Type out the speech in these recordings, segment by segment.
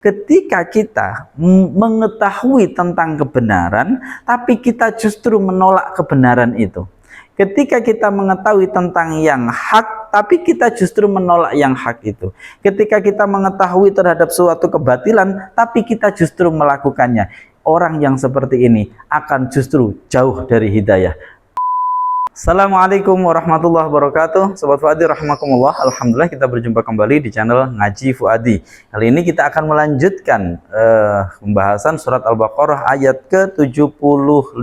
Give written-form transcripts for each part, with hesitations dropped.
Ketika kita mengetahui tentang kebenaran, tapi kita justru menolak kebenaran itu. Ketika kita mengetahui tentang yang hak, tapi kita justru menolak yang hak itu. Ketika kita mengetahui terhadap suatu kebatilan, tapi kita justru melakukannya. Orang yang seperti ini akan justru jauh dari hidayah. Assalamualaikum warahmatullahi wabarakatuh. Sobat Fuadi rahimakumullah. Alhamdulillah kita berjumpa kembali di channel Ngaji Fuadi. Kali ini kita akan melanjutkan pembahasan surat Al-Baqarah ayat ke-75.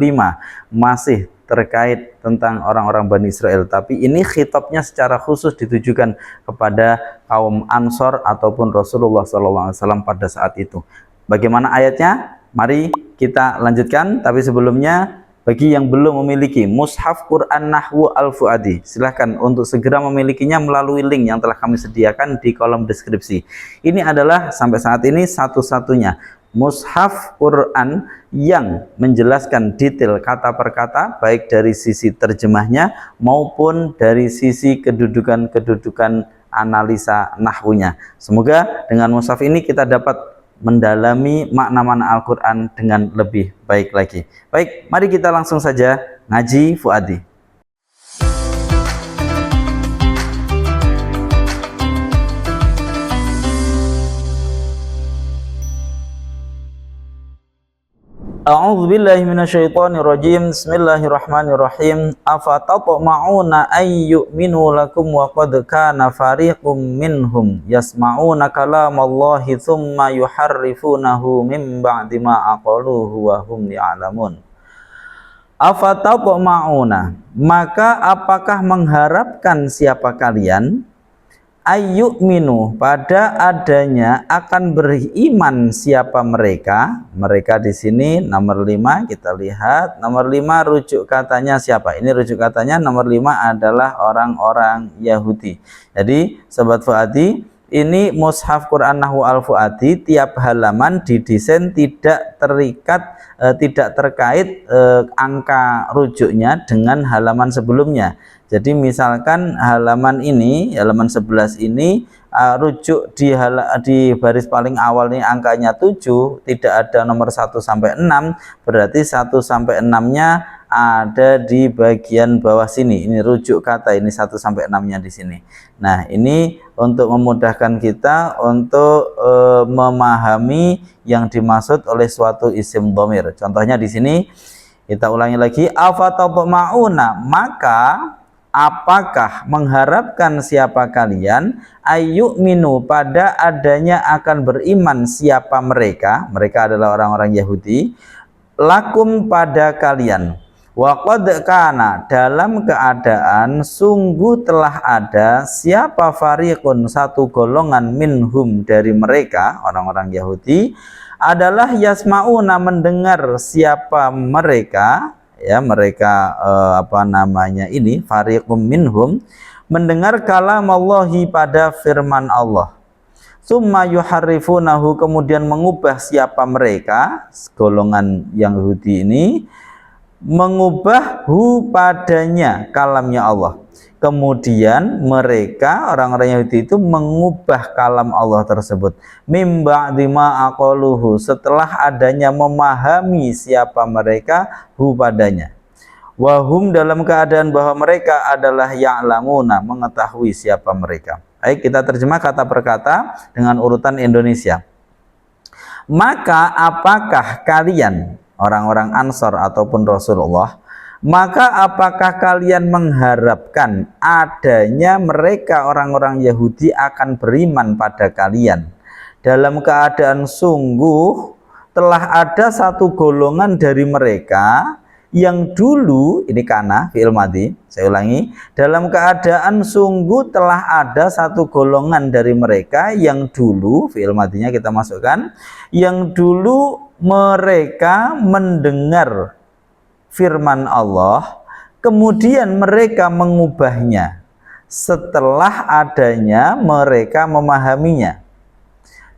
Masih terkait tentang orang-orang Bani Israel, tapi ini khitabnya secara khusus ditujukan kepada kaum Ansor ataupun Rasulullah SAW pada saat itu. Bagaimana ayatnya? Mari kita lanjutkan, tapi sebelumnya bagi yang belum memiliki Mushaf Quran Nahwu Al-Fuadi, silahkan untuk segera memilikinya melalui link yang telah kami sediakan di kolom deskripsi. Ini adalah sampai saat ini satu-satunya Mushaf Quran yang menjelaskan detail kata per kata, baik dari sisi terjemahnya maupun dari sisi kedudukan-kedudukan analisa nahwunya. Semoga dengan mushaf ini kita dapat mendalami makna-makna Al-Quran dengan lebih baik lagi. Baik, mari kita langsung saja ngaji Fuadi. A'udzubillahi minasyaitonirrajim. Bismillahirrahmanirrahim. Afatatma'una ay yu'minu lakum wa qad kana fariqum minhum yasma'una kalamallahi thumma yuharrifunahu min ba'di ma aqaluhu wa hum ya'lamun. Afatatma'una, maka apakah mengharapkan siapa kalian ayyu'minu, pada adanya akan beriman siapa mereka. Mereka di sini nomor 5 kita lihat. Nomor 5 rujuk katanya siapa? Ini rujuk katanya nomor 5 adalah orang-orang Yahudi. Jadi Sobat Fuadi, ini Mushaf Quran Nahwu Al-Fuadi, tiap halaman didesain tidak terikat, tidak terkait angka rujuknya dengan halaman sebelumnya. Jadi misalkan halaman ini, halaman 11 ini, rujuk di baris paling awal ini angkanya 7, tidak ada nomor 1 sampai 6, berarti 1 sampai 6-nya ada di bagian bawah sini. Ini rujuk kata, ini 1 sampai 6-nya di sini. Nah, ini untuk memudahkan kita untuk memahami yang dimaksud oleh suatu isim dhamir. Contohnya di sini kita ulangi lagi, afatatma'una, maka apakah mengharapkan siapa kalian ayyu'minu, pada adanya akan beriman siapa mereka. Mereka adalah orang-orang Yahudi. Lakum, pada kalian. Wa qad kana, dalam keadaan sungguh telah ada siapa fariqun, satu golongan minhum, dari mereka orang-orang Yahudi, adalah yasma'una, mendengar siapa mereka, ya mereka ini fariqum minhum, mendengar kalamallahi, pada firman Allah. Summa yuharrifunahu, kemudian mengubah siapa mereka, golongan Yahudi ini mengubah padanya kalamnya Allah. Kemudian mereka orang-orang Yahudi itu mengubah kalam Allah tersebut mim ba'di ma aqaluhu, setelah adanya memahami siapa mereka padanya. Wahum, dalam keadaan bahwa mereka adalah ya'lamuna, mengetahui siapa mereka. Baik, kita terjemah kata per kata dengan urutan Indonesia. Maka apakah kalian, orang-orang Ansor ataupun Rasulullah, maka apakah kalian mengharapkan adanya mereka orang-orang Yahudi akan beriman pada kalian, dalam keadaan sungguh telah ada satu golongan dari mereka yang dulu, ini kana fi'il madhi, saya ulangi, dalam keadaan sungguh telah ada satu golongan dari mereka yang dulu, fi'il madhinya kita masukkan, yang dulu mereka mendengar firman Allah, kemudian mereka mengubahnya setelah adanya mereka memahaminya,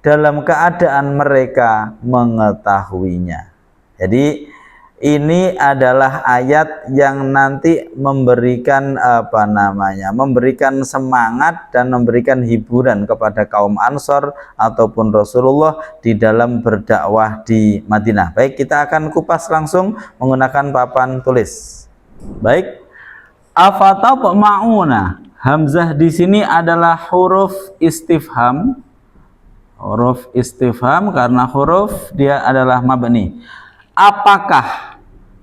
dalam keadaan mereka mengetahuinya. Jadi ini adalah ayat yang nanti memberikan memberikan semangat dan memberikan hiburan kepada kaum Ansor ataupun Rasulullah di dalam berdakwah di Madinah. Baik, kita akan kupas langsung menggunakan papan tulis. Baik, afatatma'una, hamzah di sini adalah huruf istifham. Huruf istifham karena huruf dia adalah mabni. Apakah,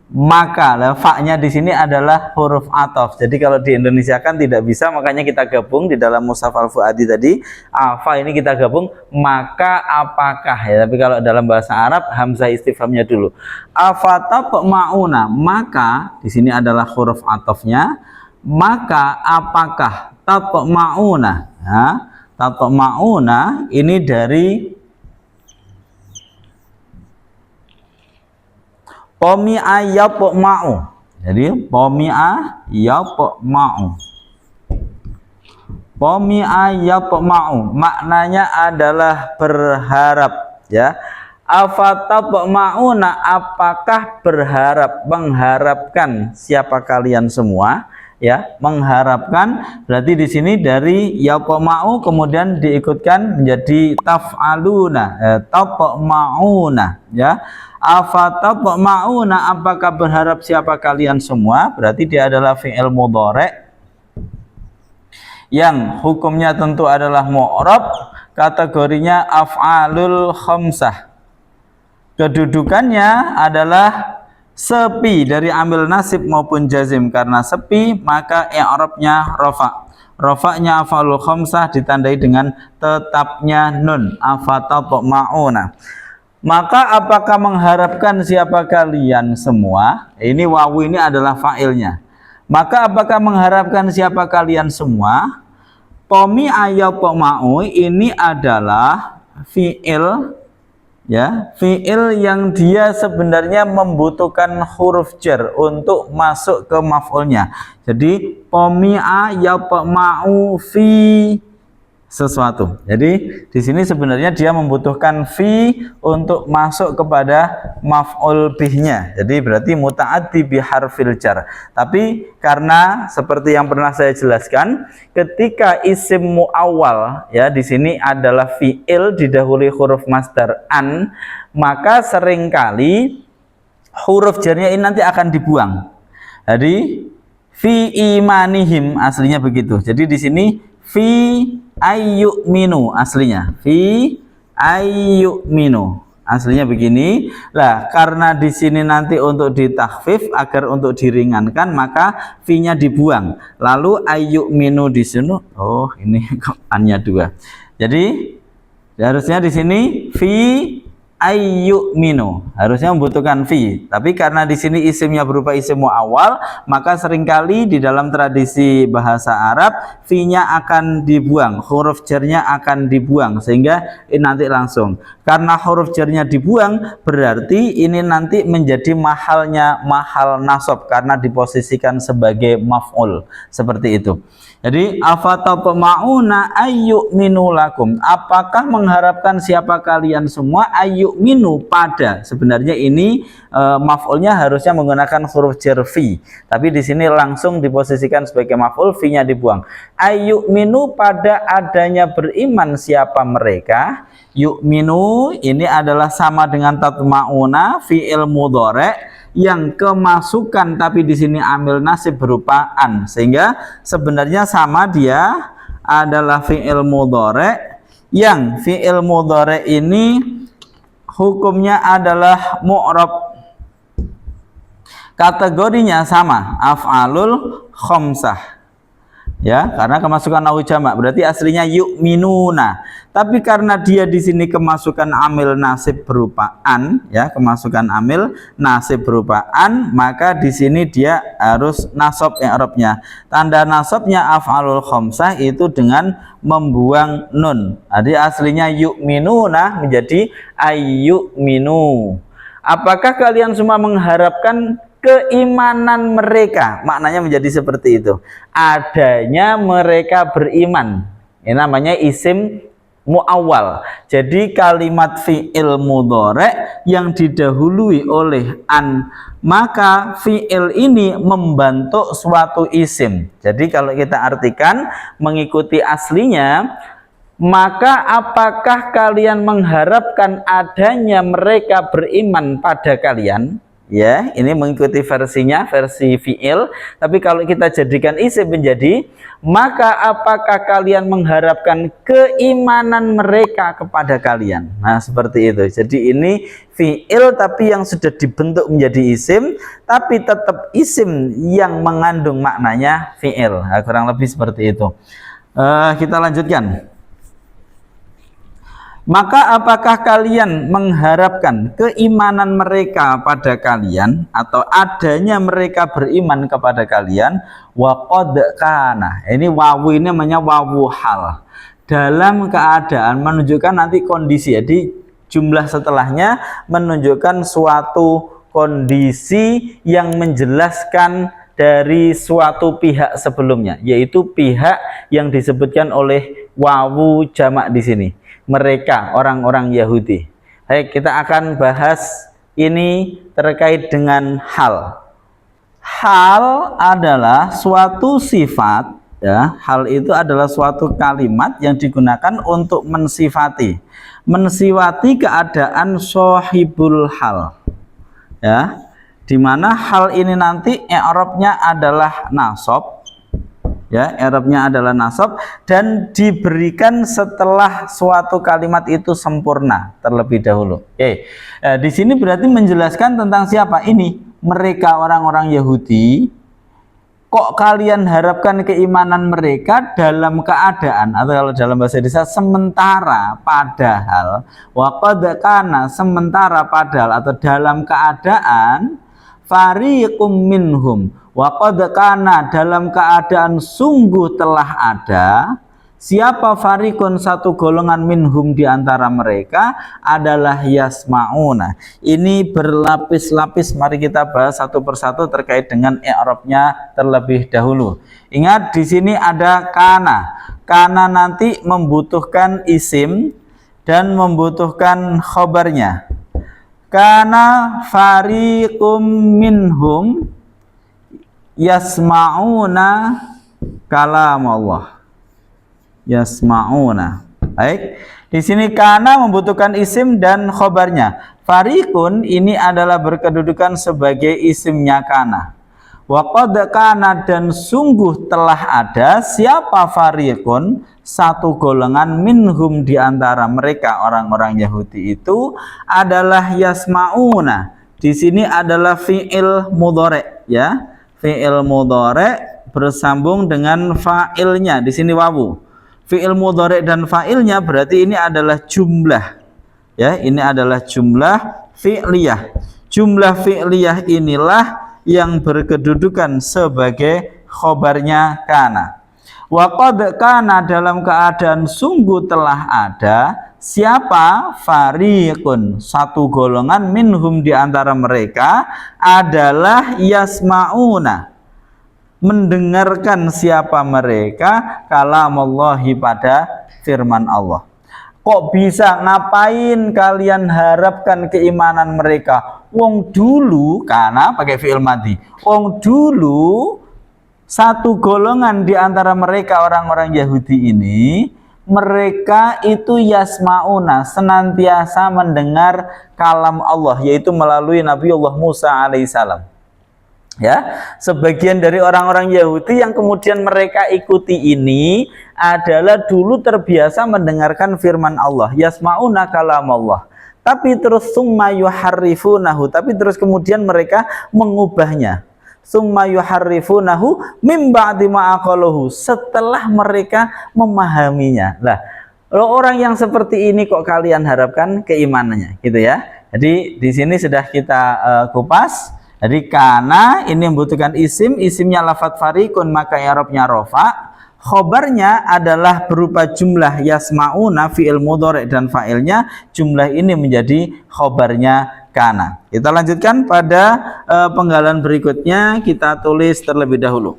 maka, fa-nya di sini adalah huruf ataf. Jadi kalau di Indonesia kan tidak bisa, makanya kita gabung di dalam Mushaf Al-Fuadi tadi. Fa ini kita gabung, maka apakah ya. Tapi kalau dalam bahasa Arab hamzah istifhamnya dulu. Afatatma'una, maka di sini adalah huruf atafnya. Maka apakah tatma'una? Nah, tatma'una ini dari pomi'a yapma'u. Jadi pomi'a yapma'u. Pomi'a yapma'u maknanya adalah berharap, ya. Afatatma'una, apakah berharap, mengharapkan siapa kalian semua, ya, mengharapkan. Berarti di sini dari yapma'u kemudian diikutkan menjadi taf'aluna, tatma'una, ya. Afatatma'una, apakah berharap siapa kalian semua, berarti dia adalah fi'il mudhari' yang hukumnya tentu adalah mu'rab, kategorinya af'alul khamsah. Kedudukannya adalah sepi dari amil nasib maupun jazim. Karena sepi maka i'rabnya rafa'. Rafa'nya af'alul khamsah ditandai dengan tetapnya nun, afatatma'una. Maka apakah mengharapkan siapa kalian semua? Ini wawu ini adalah fa'ilnya. Maka apakah mengharapkan siapa kalian semua? Pomi'a yapma'u ini adalah fi'il, ya, fi'il yang dia sebenarnya membutuhkan huruf jar untuk masuk ke maf'ulnya. Jadi pomi'a yapma'u fi sesuatu. Jadi di sini sebenarnya dia membutuhkan fi untuk masuk kepada maf'ul bihnya. Jadi berarti muta'addi bi harfil jar. Tapi karena seperti yang pernah saya jelaskan, ketika isim muawwal, ya, di sini adalah fi'il didahului huruf masdar an, maka seringkali huruf jarnya ini nanti akan dibuang. Jadi fi imanihim aslinya begitu. Jadi di sini fi ayyuminu aslinya, fi ayyuminu aslinya begini. Lah karena di sini nanti untuk ditakhfif agar untuk diringankan maka fi-nya dibuang. Lalu ayyuminu di sini, oh ini kok an-nya dua. Jadi harusnya di sini fi ayyuminu, harusnya membutuhkan fi, tapi karena di sini isimnya berupa isim muawwal, maka seringkali di dalam tradisi bahasa Arab fi-nya akan dibuang, huruf jarnya akan dibuang, sehingga ini nanti langsung. Karena huruf jarnya dibuang, berarti ini nanti menjadi mahalnya mahal nasab karena diposisikan sebagai maf'ul, seperti itu. Jadi afatatma'una ayyuminu lakum, apakah mengharapkan siapa kalian semua, ayyuminu pada, sebenarnya ini maf'ulnya harusnya menggunakan huruf jar fi, tapi di sini langsung diposisikan sebagai maf'ul, fi-nya dibuang. Ayyuminu pada adanya beriman siapa mereka. Yu'minu ini adalah sama dengan tatma'una, fi'il mudhari' yang kemasukan tapi di sini amil nasib berupa an, sehingga sebenarnya sama, dia adalah fi'il mudhari' yang fi'il mudhari' ini hukumnya adalah mu'rab, kategorinya sama, af'alul khamsah, ya, karena kemasukan nahu jamak, berarti aslinya yu'minuna. Tapi karena dia di sini kemasukan amil nasib berupa an, ya, kemasukan amil nasib berupa an, maka di sini dia harus nasab i'rabnya. Tanda nasabnya af'alul khamsah itu dengan membuang nun. Jadi aslinya yu'minuna menjadi ayyuminu. Apakah kalian semua mengharapkan keimanan mereka? Maknanya menjadi seperti itu, adanya mereka beriman. Ini namanya isim muawwal. Jadi kalimat fi'il mudhari yang didahului oleh an, maka fi'il ini membentuk suatu isim. Jadi kalau kita artikan mengikuti aslinya, maka apakah kalian mengharapkan adanya mereka beriman pada kalian? Ya, ini mengikuti versinya, versi fi'il. Tapi kalau kita jadikan isim menjadi, maka apakah kalian mengharapkan keimanan mereka kepada kalian? Nah, seperti itu. Jadi ini fi'il tapi yang sudah dibentuk menjadi isim, tapi tetap isim yang mengandung maknanya fi'il. Nah, kurang lebih seperti itu. Kita lanjutkan. Maka apakah kalian mengharapkan keimanan mereka pada kalian, atau adanya mereka beriman kepada kalian? Wa qad kana, ini wawu ini namanya wawu hal, dalam keadaan menunjukkan nanti kondisi. Jadi jumlah setelahnya menunjukkan suatu kondisi yang menjelaskan dari suatu pihak sebelumnya, yaitu pihak yang disebutkan oleh wawu jamak di sini, mereka orang-orang Yahudi. Baik, kita akan bahas ini terkait dengan hal. Hal adalah suatu sifat, ya. Hal itu adalah suatu kalimat yang digunakan untuk mensifati keadaan sohibul hal, ya. Dimana hal ini nanti i'rabnya adalah nasab, ya, i'rabnya adalah nasab, dan diberikan setelah suatu kalimat itu sempurna terlebih dahulu. Oke, di sini berarti menjelaskan tentang siapa ini, mereka orang-orang Yahudi. Kok kalian harapkan keimanan mereka dalam keadaan, atau kalau dalam bahasa Indonesia sementara, padahal, wa qad kana, sementara padahal, atau dalam keadaan, fariqum minhum, wa qad kana, dalam keadaan sungguh telah ada, siapa fariqun, satu golongan, minhum, di antara mereka, adalah yasma'una. Ini berlapis-lapis, mari kita bahas satu persatu terkait dengan i'rabnya terlebih dahulu. Ingat di sini ada kana. Kana nanti membutuhkan isim dan membutuhkan khobarnya. Kana fariqum minhum yasma'una kalam Allah. Yasma'una. Baik, di sini kana membutuhkan isim dan khobarnya. Fariqun ini adalah berkedudukan sebagai isimnya kana. Wa qad kana, dan sungguh telah ada, siapa fariqun, satu golongan, minhum, di antara mereka orang-orang Yahudi itu, adalah yasma'una. Di sini adalah fi'il mudhari, ya. Fi'il mudhari bersambung dengan fa'ilnya, di sini wawu. Fi'il mudhari dan fa'ilnya berarti ini adalah jumlah, ya, ini adalah jumlah fi'liyah. Jumlah fi'liyah inilah yang berkedudukan sebagai khobarnya kana. Wa qad kana, dalam keadaan sungguh telah ada, siapa, fariqun, satu golongan, minhum, di antara mereka, adalah yasma'una, mendengarkan siapa mereka, kalamallahi, pada firman Allah. Kok bisa, ngapain kalian harapkan keimanan mereka? Wong dulu, karena pakai fi'il madhi, wong dulu satu golongan di antara mereka orang-orang Yahudi ini, mereka itu yasma'una, senantiasa mendengar kalam Allah, yaitu melalui Nabiullah Musa alaihissalam. Ya, sebagian dari orang-orang Yahudi yang kemudian mereka ikuti ini adalah dulu terbiasa mendengarkan firman Allah, yasma'una kalam Allah. Tapi terus summa yuharrifunahu, tapi terus kemudian mereka mengubahnya. Summa yuharrifunahu mim ba'di ma aqaluhu, setelah mereka memahaminya. Lah, orang yang seperti ini kok kalian harapkan keimanannya, gitu ya. Jadi di sini sudah kita kupas. Jadi kana ini membutuhkan isim, isimnya lafadz fariqun, maka i'rabnya rafa. Khobarnya adalah berupa jumlah yasma'una, fi'il mudhari dan fa'ilnya, jumlah ini menjadi khobarnya kana. Kita lanjutkan pada penggalan berikutnya, kita tulis terlebih dahulu.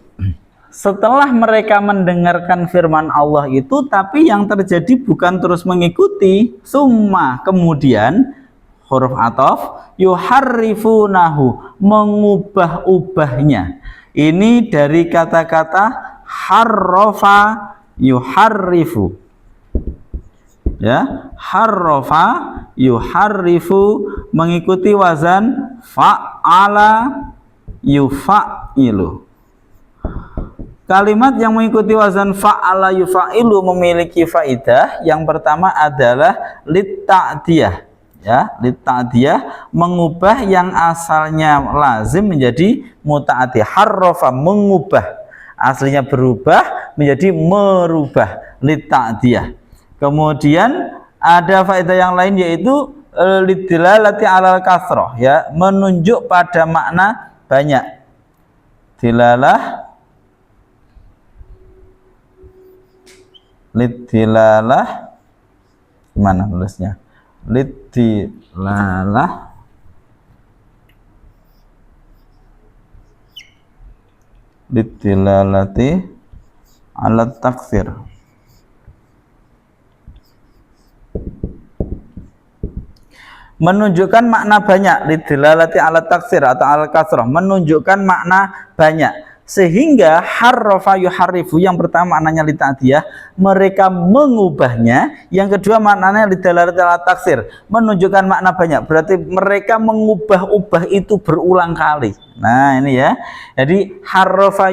Setelah mereka mendengarkan firman Allah itu, tapi yang terjadi bukan terus mengikuti, summa kemudian huruf ataf yuharrifunahu, mengubah-ubahnya. Ini dari kata-kata harrofa yuharrifu, ya, harrofa yuharrifu, mengikuti wazan fa'ala yufa'ilu. Kalimat yang mengikuti wazan fa'ala yufa'ilu memiliki faidah. Yang pertama adalah litta'diyah, ya, litta'diyah, mengubah yang asalnya lazim menjadi muta'addi. Harrofa, mengubah, aslinya berubah menjadi merubah, litta'diyah. Kemudian ada faedah yang lain, yaitu lidilalati alal kasroh, ya, menunjuk pada makna banyak. Dilalah, lidilalah, mana tulisnya? Lidilalah, lidilalati alat taksir, menunjukkan makna banyak. Lidilalati alat taksir atau al kasroh, menunjukkan makna banyak. Sehingga harrofa yuharrifu, yang pertama maknanya lita'diyah, mereka mengubahnya. Yang kedua maknanya lidalalati ala taksir, menunjukkan makna banyak, berarti mereka mengubah-ubah itu berulang kali. Nah ini ya, jadi harrofa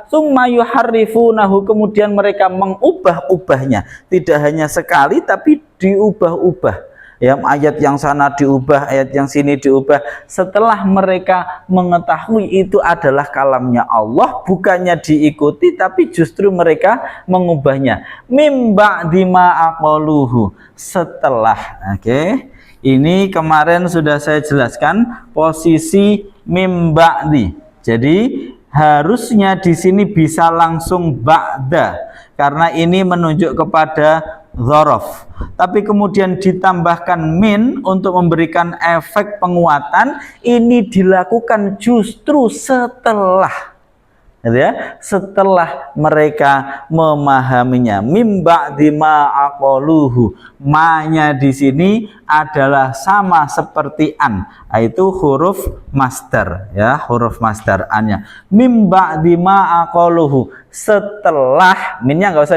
summa yuharrifunahu, kemudian mereka mengubah-ubahnya, tidak hanya sekali tapi diubah-ubah. Ya, ayat yang sana diubah, ayat yang sini diubah. Setelah mereka mengetahui itu adalah kalamnya Allah, bukannya diikuti tapi justru mereka mengubahnya. Mim ba'di ma aqaluhu, setelah. Oke. Ini kemarin sudah saya jelaskan posisi mim ba'di. Jadi harusnya di sini bisa langsung ba'da karena ini menunjuk kepada dzaraf, tapi kemudian ditambahkan min untuk memberikan efek penguatan. Ini dilakukan justru setelah, ya, setelah mereka memahaminya. Mim ba'di ma aqaluhu, ma-nya di sini adalah sama seperti an, yaitu huruf masdar, ya, huruf masdar an-nya. Mim ba'di ma aqaluhu, setelah, minnya nggak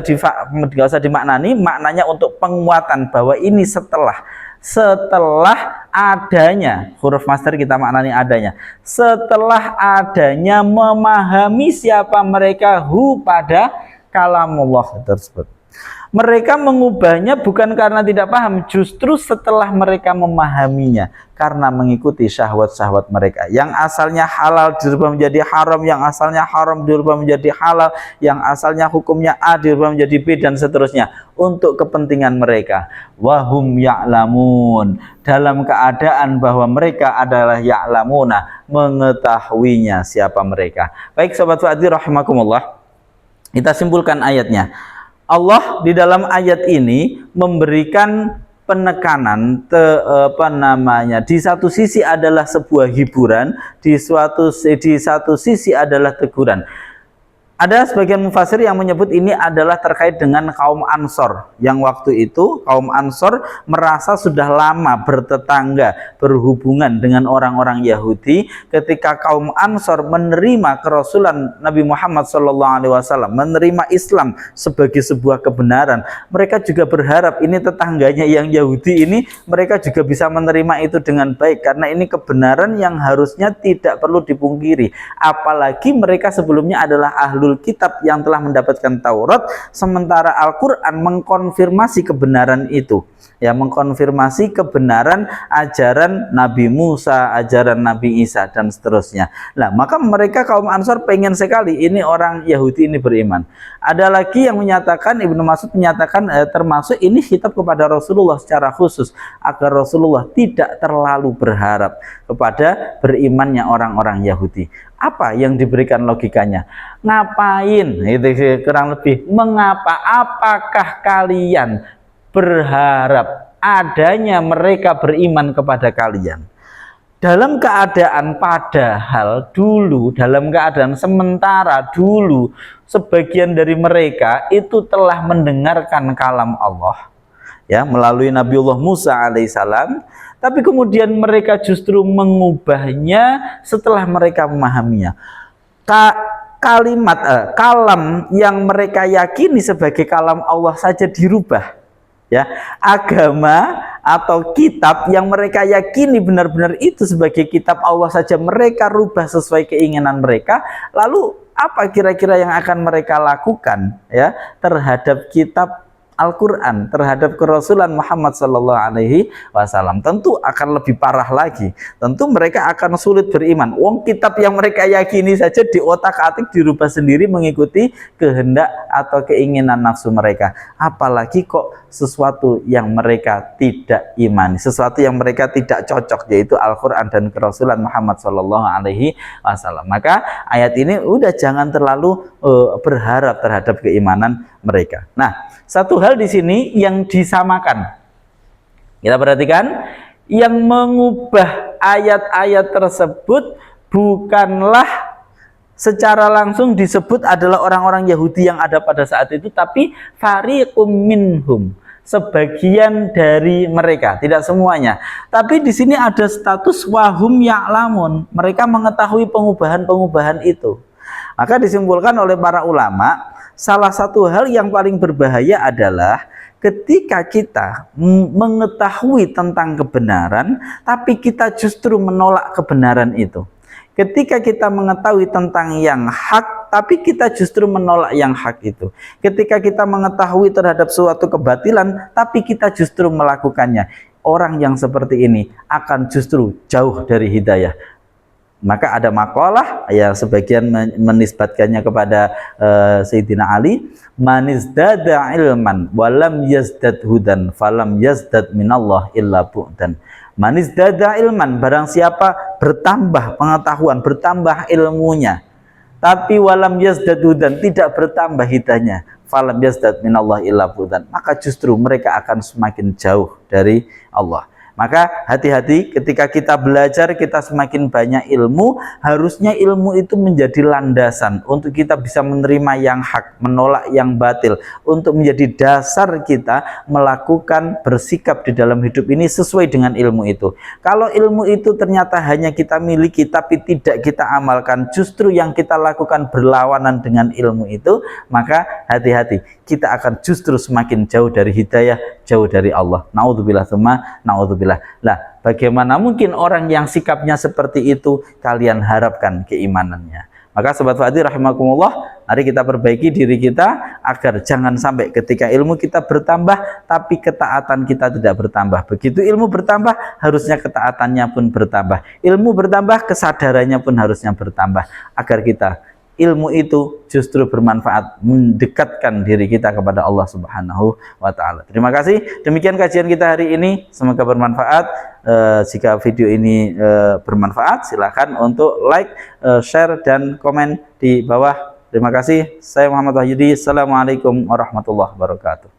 usah dimaknani, maknanya untuk penguatan bahwa ini setelah adanya, huruf masdar kita maknani adanya, setelah adanya memahami siapa mereka pada kalamullah tersebut. Mereka mengubahnya bukan karena tidak paham, justru setelah mereka memahaminya, karena mengikuti syahwat-syahwat mereka. Yang asalnya halal dirubah menjadi haram, yang asalnya haram dirubah menjadi halal, yang asalnya hukumnya A dirubah menjadi B, dan seterusnya, untuk kepentingan mereka. Wahum ya'lamun, dalam keadaan bahwa mereka adalah ya'lamuna, mengetahuinya siapa mereka. Baik sobat fuadi rahimakumullah, kita simpulkan ayatnya. Allah di dalam ayat ini memberikan penekanan di satu sisi adalah sebuah hiburan, di satu sisi adalah teguran. Ada sebagian mufasir yang menyebut ini adalah terkait dengan kaum Ansor, yang waktu itu kaum Ansor merasa sudah lama bertetangga, berhubungan dengan orang-orang Yahudi. Ketika kaum Ansor menerima kerasulan Nabi Muhammad SAW, menerima Islam sebagai sebuah kebenaran, mereka juga berharap ini tetangganya yang Yahudi ini, mereka juga bisa menerima itu dengan baik, karena ini kebenaran yang harusnya tidak perlu dipungkiri. Apalagi mereka sebelumnya adalah ahlul kitab yang telah mendapatkan Taurat, sementara Al-Quran mengkonfirmasi kebenaran itu, ya, mengkonfirmasi kebenaran ajaran Nabi Musa, ajaran Nabi Isa, dan seterusnya. Nah, maka mereka kaum Ansor pengen sekali ini orang Yahudi ini beriman. Ada lagi yang menyatakan, Ibnu Mas'ud menyatakan termasuk ini khitab kepada Rasulullah secara khusus, agar Rasulullah tidak terlalu berharap kepada berimannya orang-orang Yahudi. Apa yang diberikan logikanya? Ngapain? Itu kurang lebih. Mengapa? Apakah kalian berharap adanya mereka beriman kepada kalian? dalam keadaan padahal dulu, dalam keadaan sementara dulu, sebagian dari mereka itu telah mendengarkan kalam Allah, ya, melalui Nabiullah Musa alaihissalam, tapi kemudian mereka justru mengubahnya setelah mereka memahaminya. Kalam yang mereka yakini sebagai kalam Allah saja dirubah, ya. Agama atau kitab yang mereka yakini benar-benar itu sebagai kitab Allah saja mereka rubah sesuai keinginan mereka. Lalu apa kira-kira yang akan mereka lakukan, ya, terhadap kitab Al-Quran, terhadap kerasulan Muhammad Sallallahu Alaihi Wasallam? Tentu akan lebih parah lagi. Tentu mereka akan sulit beriman. Wong kitab yang mereka yakini saja di otak-atik dirubah sendiri mengikuti kehendak atau keinginan nafsu mereka. Apalagi kok sesuatu yang mereka tidak imani, sesuatu yang mereka tidak cocok, yaitu Al-Quran dan kerasulan Muhammad Sallallahu Alaihi Wasallam. Maka ayat ini udah jangan terlalu berharap terhadap keimanan mereka. Nah, satu hal di sini yang disamakan, kita perhatikan, yang mengubah ayat-ayat tersebut bukanlah secara langsung disebut adalah orang-orang Yahudi yang ada pada saat itu, tapi fariqum minhum, sebagian dari mereka, tidak semuanya. Tapi di sini ada status wahum ya'lamun, mereka mengetahui pengubahan-pengubahan itu. Maka disimpulkan oleh para ulama, salah satu hal yang paling berbahaya adalah ketika kita mengetahui tentang kebenaran, tapi kita justru menolak kebenaran itu. Ketika kita mengetahui tentang yang hak, tapi kita justru menolak yang hak itu. Ketika kita mengetahui terhadap suatu kebatilan, tapi kita justru melakukannya. Orang yang seperti ini akan justru jauh dari hidayah. Maka ada makalah yang sebagian menisbatkannya kepada Sayyidina Ali, manizdada ilman walam yazdad hudan falam yazdad minallah illa bu'dan. Manizdada ilman, barang siapa bertambah pengetahuan, bertambah ilmunya, tapi walam yazdad hudan, tidak bertambah hidayahnya, falam yazdad minallah illa bu'dan, maka justru mereka akan semakin jauh dari Allah. Maka hati-hati ketika kita belajar, kita semakin banyak ilmu, harusnya ilmu itu menjadi landasan untuk kita bisa menerima yang hak, menolak yang batil, untuk menjadi dasar kita melakukan bersikap di dalam hidup ini sesuai dengan ilmu itu. Kalau ilmu itu ternyata hanya kita miliki tapi tidak kita amalkan, justru yang kita lakukan berlawanan dengan ilmu itu, maka hati-hati, kita akan justru semakin jauh dari hidayah, jauh dari Allah. Naudzubillah tsumma naudzubillah. Lah, bagaimana mungkin orang yang sikapnya seperti itu kalian harapkan keimanannya? Maka sobat Fadil rahimakumullah, mari kita perbaiki diri kita agar jangan sampai ketika ilmu kita bertambah tapi ketaatan kita tidak bertambah. Begitu ilmu bertambah, harusnya ketaatannya pun bertambah. Ilmu bertambah, kesadarannya pun harusnya bertambah, agar kita ilmu itu justru bermanfaat, mendekatkan diri kita kepada Allah Subhanahu wa Ta'ala. Terima kasih. Demikian kajian kita hari ini, semoga bermanfaat. Jika video ini bermanfaat, silakan untuk like, share, dan komen di bawah. Terima kasih. Saya Muhammad Wahyudi. Assalamualaikum warahmatullahi wabarakatuh.